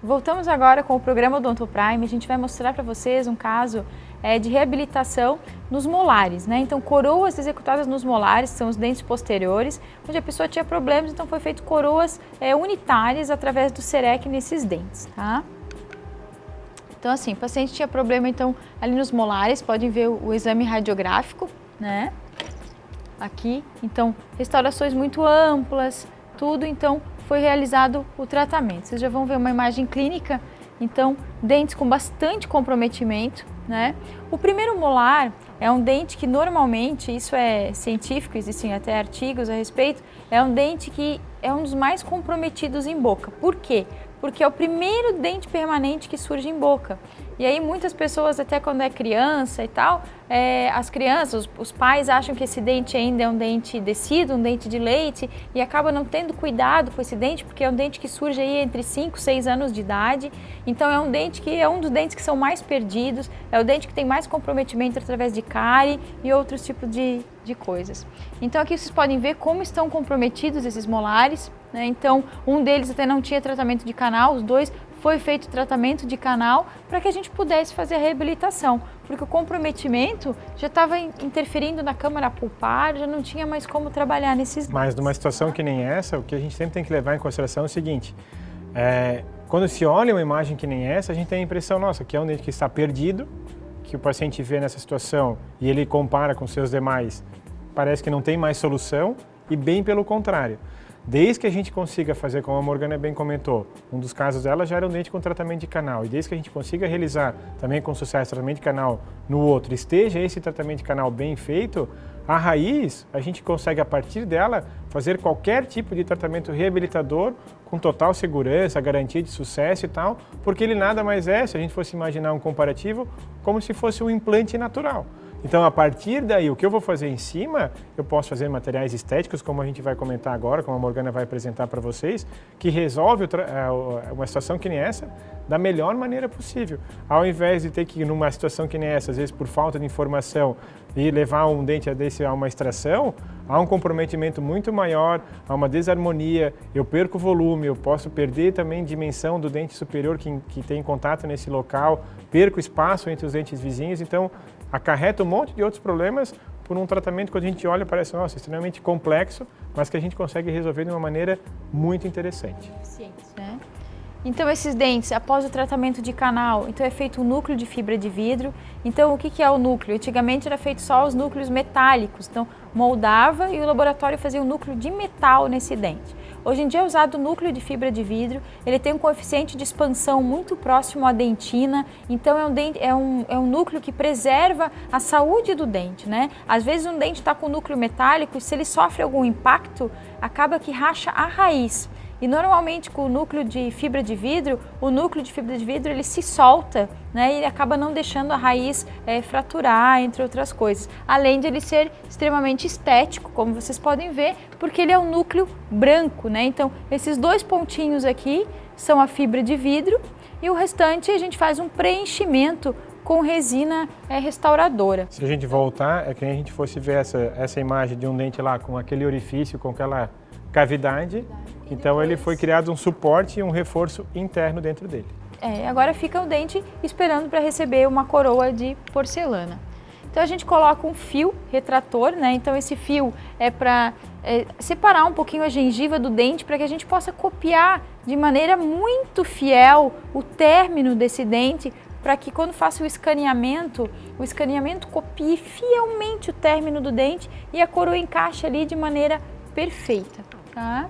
Voltamos agora com o programa Odonto Prime. A gente vai mostrar para vocês um caso de reabilitação nos molares, né? Então, coroas executadas nos molares, que são os dentes posteriores, onde a pessoa tinha problemas, então foi feito coroas unitárias através do CEREC nesses dentes, tá? Então, assim, o paciente tinha problema, então, ali nos molares, podem ver o exame radiográfico, né? Aqui, então, restaurações muito amplas, tudo, então, foi realizado o tratamento. Vocês já vão ver uma imagem clínica, então, dentes com bastante comprometimento, né? O primeiro molar é um dente que normalmente, isso é científico, existem até artigos a respeito, é um dente que é um dos mais comprometidos em boca. Por quê? Porque é o primeiro dente permanente que surge em boca. E aí muitas pessoas, até quando é criança e tal, as crianças, os pais acham que esse dente ainda é um dente descido, um dente de leite, e acabam não tendo cuidado com esse dente, porque é um dente que surge aí entre 5 e 6 anos de idade. Então é um dente que é um dos dentes que são mais perdidos, é o dente que tem mais comprometimento através de cárie e outros tipos de coisas. Então aqui vocês podem ver como estão comprometidos esses molares, né? Então um deles até não tinha tratamento de canal, os dois foi feito tratamento de canal para que a gente pudesse fazer a reabilitação, porque o comprometimento já estava interferindo na câmara pulpar, já não tinha mais como trabalhar nesses dentes. Mas numa situação que nem essa, o que a gente sempre tem que levar em consideração é o seguinte, quando se olha uma imagem que nem essa, a gente tem a impressão, nossa, que é um dente que está perdido, que o paciente vê nessa situação e ele compara com seus demais, parece que não tem mais solução, e bem pelo contrário. Desde que a gente consiga fazer, como a Morgana bem comentou, um dos casos dela já era um dente com tratamento de canal, e desde que a gente consiga realizar também com sucesso tratamento de canal no outro, esteja esse tratamento de canal bem feito, a raiz, a gente consegue a partir dela fazer qualquer tipo de tratamento reabilitador com total segurança, garantia de sucesso e tal, porque ele nada mais é, se a gente fosse imaginar um comparativo, como se fosse um implante natural. Então, a partir daí, o que eu vou fazer em cima, eu posso fazer materiais estéticos, como a gente vai comentar agora, como a Morgana vai apresentar para vocês, que resolve uma situação que nem essa da melhor maneira possível. Ao invés de ter que ir numa situação que nem essa, às vezes por falta de informação, e levar um dente desse a uma extração, há um comprometimento muito maior, há uma desarmonia, eu perco volume, eu posso perder também dimensão do dente superior que tem contato nesse local, perco espaço entre os dentes vizinhos, então acarreta um monte de outros problemas por um tratamento que quando a gente olha parece, nossa, extremamente complexo, mas que a gente consegue resolver de uma maneira muito interessante. Né? Então esses dentes, após o tratamento de canal, então é feito um núcleo de fibra de vidro. Então o que é o núcleo? Antigamente era feito só os núcleos metálicos, então moldava e o laboratório fazia um núcleo de metal nesse dente. Hoje em dia é usado o núcleo de fibra de vidro, ele tem um coeficiente de expansão muito próximo à dentina, então é um núcleo que preserva a saúde do dente, né? Às vezes um dente está com núcleo metálico e se ele sofre algum impacto, acaba que racha a raiz. E normalmente com o núcleo de fibra de vidro, ele se solta, né? E ele acaba não deixando a raiz fraturar, entre outras coisas. Além de ele ser extremamente estético, como vocês podem ver, porque ele é um núcleo branco, né? Então, esses dois pontinhos aqui são a fibra de vidro e o restante a gente faz um preenchimento com resina restauradora. Se a gente voltar, é que a gente fosse ver essa imagem de um dente lá com aquele orifício, com aquela cavidade, então ele foi criado um suporte e um reforço interno dentro dele. Agora fica o dente esperando para receber uma coroa de porcelana. Então a gente coloca um fio retrator, né? Então esse fio é para separar um pouquinho a gengiva do dente para que a gente possa copiar de maneira muito fiel o término desse dente, para que quando faça o escaneamento copie fielmente o término do dente e a coroa encaixe ali de maneira perfeita. Tá?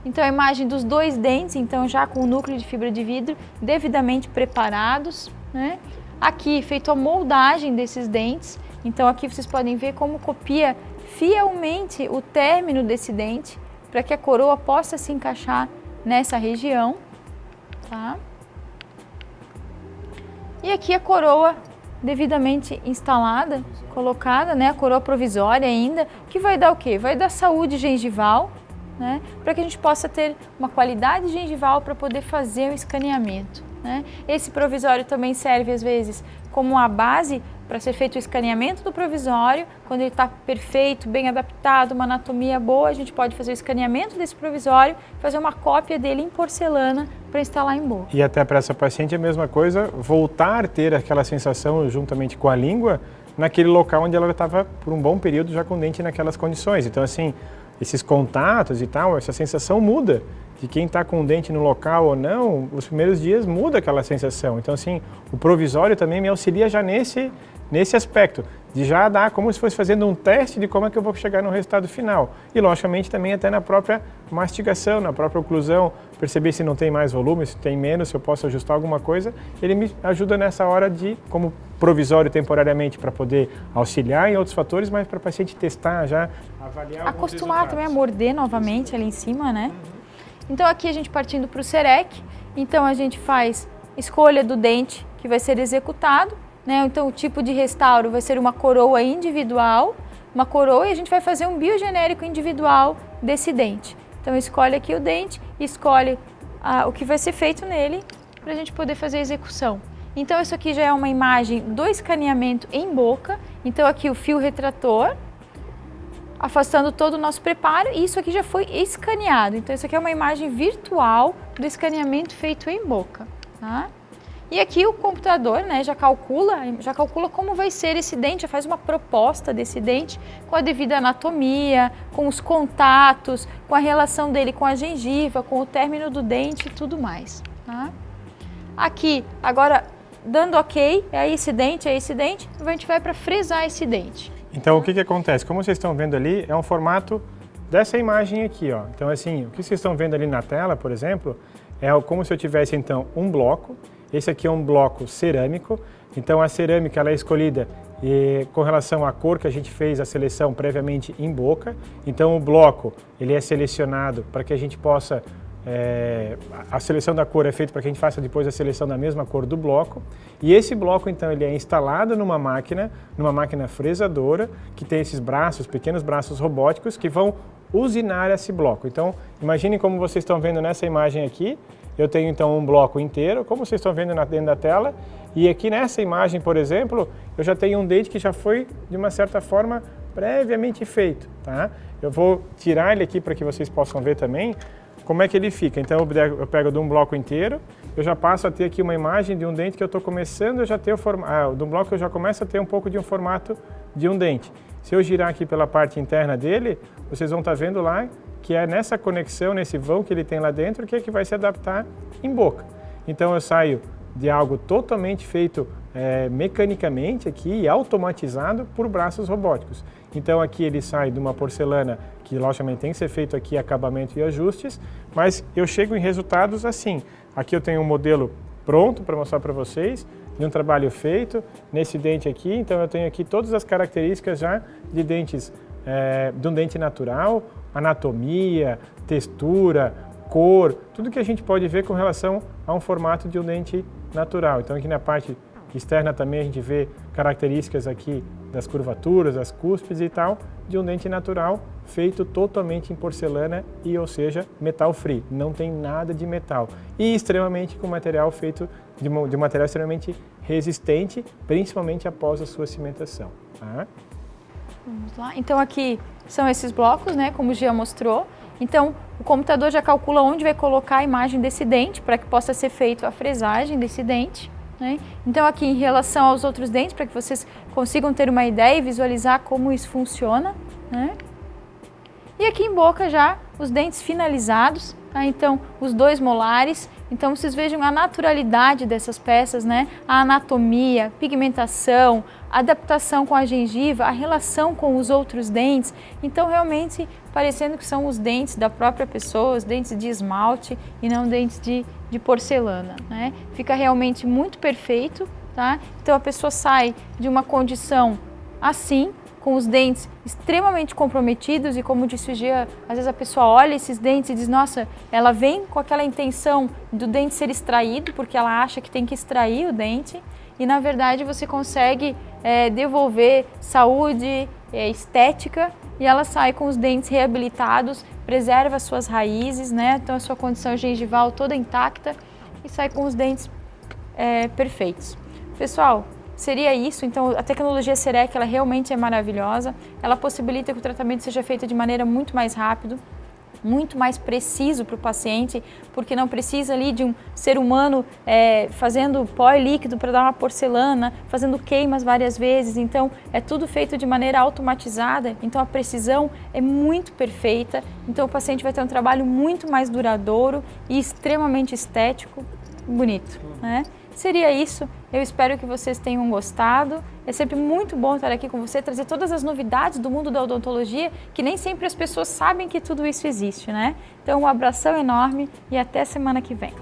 Então a imagem dos dois dentes, então já com o núcleo de fibra de vidro devidamente preparados, né? Aqui feito a moldagem desses dentes, então aqui vocês podem ver como copia fielmente o término desse dente para que a coroa possa se encaixar nessa região, tá? E aqui a coroa devidamente instalada, colocada, né? A coroa provisória ainda, que vai dar o quê? Vai dar saúde gengival, né? Para que a gente possa ter uma qualidade gengival para poder fazer o escaneamento, né? Esse provisório também serve às vezes como uma base para ser feito o escaneamento do provisório. Quando ele está perfeito, bem adaptado, uma anatomia boa, a gente pode fazer o escaneamento desse provisório, fazer uma cópia dele em porcelana para instalar em boca. E até para essa paciente é a mesma coisa, voltar a ter aquela sensação juntamente com a língua naquele local onde ela estava por um bom período já com o dente naquelas condições. Então, assim, esses contatos e tal, essa sensação muda. De quem está com o dente no local ou não, os primeiros dias muda aquela sensação. Então, assim, o provisório também me auxilia já nesse aspecto, de já dar como se fosse fazendo um teste de como é que eu vou chegar no resultado final. E, logicamente, também até na própria mastigação, na própria oclusão, perceber se não tem mais volume, se tem menos, se eu posso ajustar alguma coisa. Ele me ajuda nessa hora de, como provisório temporariamente, para poder auxiliar em outros fatores, mas para o paciente testar já, avaliar acostumar também a morder novamente ali em cima, né? Então aqui a gente partindo para o CEREC, então a gente faz escolha do dente que vai ser executado, né? Então o tipo de restauro vai ser uma coroa individual, uma coroa, e a gente vai fazer um biogenérico individual desse dente. Então escolhe aqui o dente, escolhe o que vai ser feito nele para a gente poder fazer a execução. Então isso aqui já é uma imagem do escaneamento em boca, então aqui o fio retrator, afastando todo o nosso preparo, e isso aqui já foi escaneado. Então isso aqui é uma imagem virtual do escaneamento feito em boca, tá? E aqui o computador, né, já calcula como vai ser esse dente, já faz uma proposta desse dente com a devida anatomia, com os contatos, com a relação dele com a gengiva, com o término do dente e tudo mais, tá? Aqui, agora, dando ok, é esse dente, a gente vai para fresar esse dente. Então, o que acontece? Como vocês estão vendo ali, é um formato dessa imagem aqui, ó. Então, assim, o que vocês estão vendo ali na tela, por exemplo, é como se eu tivesse, então, um bloco. Esse aqui é um bloco cerâmico. Então, a cerâmica ela é escolhida com relação à cor que a gente fez a seleção previamente em boca. Então, o bloco ele é selecionado para que a gente possa... a seleção da cor é feita para que a gente faça depois a seleção da mesma cor do bloco. E esse bloco, então, ele é instalado numa máquina fresadora, que tem esses braços, pequenos braços robóticos, que vão usinar esse bloco. Então, imaginem como vocês estão vendo nessa imagem aqui. Eu tenho, então, um bloco inteiro, como vocês estão vendo dentro da tela. E aqui nessa imagem, por exemplo, eu já tenho um dente que já foi, de uma certa forma, previamente feito, tá? Eu vou tirar ele aqui para que vocês possam ver também como é que ele fica. Então eu pego de um bloco inteiro, eu já passo a ter aqui uma imagem de um dente que eu estou começando a já ter o formato, de um bloco eu já começo a ter um pouco de um formato de um dente. Se eu girar aqui pela parte interna dele, vocês vão estar vendo lá que é nessa conexão, nesse vão que ele tem lá dentro, que é que vai se adaptar em boca. Então eu saio de algo totalmente feito mecanicamente aqui e automatizado por braços robóticos. Então aqui ele sai de uma porcelana que logicamente tem que ser feito aqui acabamento e ajustes, mas eu chego em resultados assim. Aqui eu tenho um modelo pronto para mostrar para vocês, de um trabalho feito nesse dente aqui. Então eu tenho aqui todas as características já de dentes, de um dente natural, anatomia, textura, cor, tudo que a gente pode ver com relação a um formato de um dente natural. Então aqui na parte externa também a gente vê características aqui das curvaturas, das cúspides e tal, de um dente natural feito totalmente em porcelana e, ou seja, metal free. Não tem nada de metal. E extremamente com material feito de material extremamente resistente, principalmente após a sua cimentação. Tá? Vamos lá. Então aqui são esses blocos, né, como o Gia mostrou. Então o computador já calcula onde vai colocar a imagem desse dente para que possa ser feita a fresagem desse dente. Então aqui em relação aos outros dentes, para que vocês consigam ter uma ideia e visualizar como isso funciona, né? E aqui em boca já os dentes finalizados, tá? Então os 2 molares, então vocês vejam a naturalidade dessas peças, né? A anatomia, pigmentação, adaptação com a gengiva, a relação com os outros dentes, então realmente parecendo que são os dentes da própria pessoa, os dentes de esmalte e não dentes de porcelana, né? Fica realmente muito perfeito, tá? Então a pessoa sai de uma condição assim, com os dentes extremamente comprometidos e como disse o Gia, às vezes a pessoa olha esses dentes e diz, nossa, ela vem com aquela intenção do dente ser extraído, porque ela acha que tem que extrair o dente e na verdade você consegue devolver saúde, estética e ela sai com os dentes reabilitados, preserva as suas raízes, né? Então a sua condição gengival toda intacta e sai com os dentes perfeitos. Pessoal, seria isso. Então, a tecnologia Serec, ela realmente é maravilhosa, ela possibilita que o tratamento seja feito de maneira muito mais rápida, muito mais preciso para o paciente, porque não precisa ali de um ser humano fazendo pó líquido para dar uma porcelana, fazendo queimas várias vezes. Então, é tudo feito de maneira automatizada, então a precisão é muito perfeita. Então, o paciente vai ter um trabalho muito mais duradouro e extremamente estético, bonito, né? Seria isso. Eu espero que vocês tenham gostado. É sempre muito bom estar aqui com você, trazer todas as novidades do mundo da odontologia, que nem sempre as pessoas sabem que tudo isso existe, né? Então, um abração enorme e até semana que vem.